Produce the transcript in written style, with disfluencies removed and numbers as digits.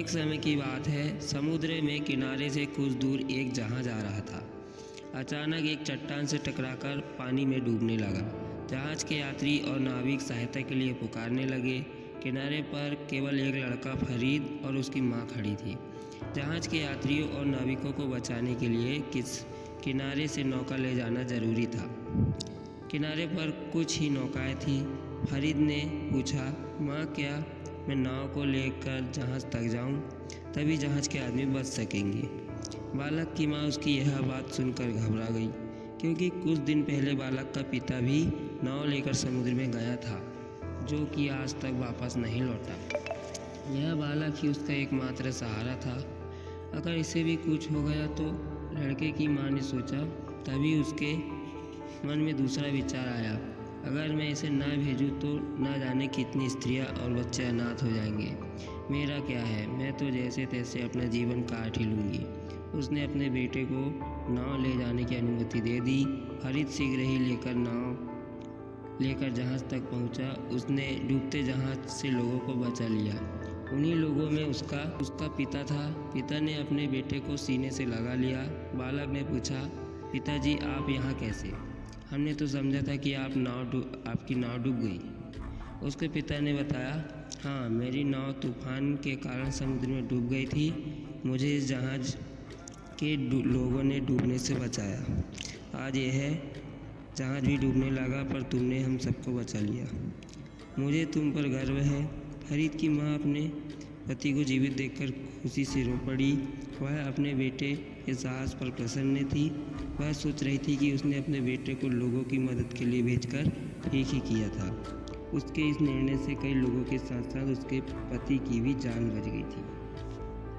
एक समय की बात है, समुद्र में किनारे से कुछ दूर एक जहाज आ रहा था। अचानक एक चट्टान से टकराकर पानी में डूबने लगा। जहाज के यात्री और नाविक सहायता के लिए पुकारने लगे। किनारे पर केवल एक लड़का फरीद और उसकी माँ खड़ी थी। जहाज के यात्रियों और नाविकों को बचाने के लिए किनारे से नौका ले जाना जरूरी था। किनारे पर कुछ ही नौकाएं थी। फरीद ने पूछा, माँ, क्या मैं नाव को लेकर जहाज तक जाऊं? तभी जहाज के आदमी बच सकेंगे। बालक की माँ उसकी यह बात सुनकर घबरा गई, क्योंकि कुछ दिन पहले बालक का पिता भी नाव लेकर समुद्र में गया था, जो कि आज तक वापस नहीं लौटा। यह बालक ही उसका एकमात्र सहारा था। अगर इसे भी कुछ हो गया तो? लड़के की माँ ने सोचा। तभी उसके मन में दूसरा विचार आया, अगर मैं इसे ना भेजूं तो न जाने कितनी स्त्रियां और बच्चे अनाथ हो जाएंगे। मेरा क्या है, मैं तो जैसे तैसे अपना जीवन काट ही लूँगी। उसने अपने बेटे को नाव ले जाने की अनुमति दे दी। फरीद शीघ्र ही नाव लेकर जहाज तक पहुंचा। उसने डूबते जहाज से लोगों को बचा लिया। उन्हीं लोगों में उसका पिता था। पिता ने अपने बेटे को सीने से लगा लिया। बालक ने पूछा, पिताजी, आप यहाँ कैसे? हमने तो समझा था कि आपकी नाव डूब गई। उसके पिता ने बताया, हाँ, मेरी नाव तूफान के कारण समुद्र में डूब गई थी। मुझे इस जहाज के लोगों ने डूबने से बचाया। आज यह जहाज भी डूबने लगा, पर तुमने हम सबको बचा लिया। मुझे तुम पर गर्व है। फरीद की माँ अपने पति को जीवित देखकर खुशी से रो पड़ी। वह अपने बेटे के साहस पर प्रसन्न थी। वह सोच रही थी कि उसने अपने बेटे को लोगों की मदद के लिए भेजकर ठीक ही किया था। उसके इस निर्णय से कई लोगों के साथ साथ उसके पति की भी जान बच गई थी।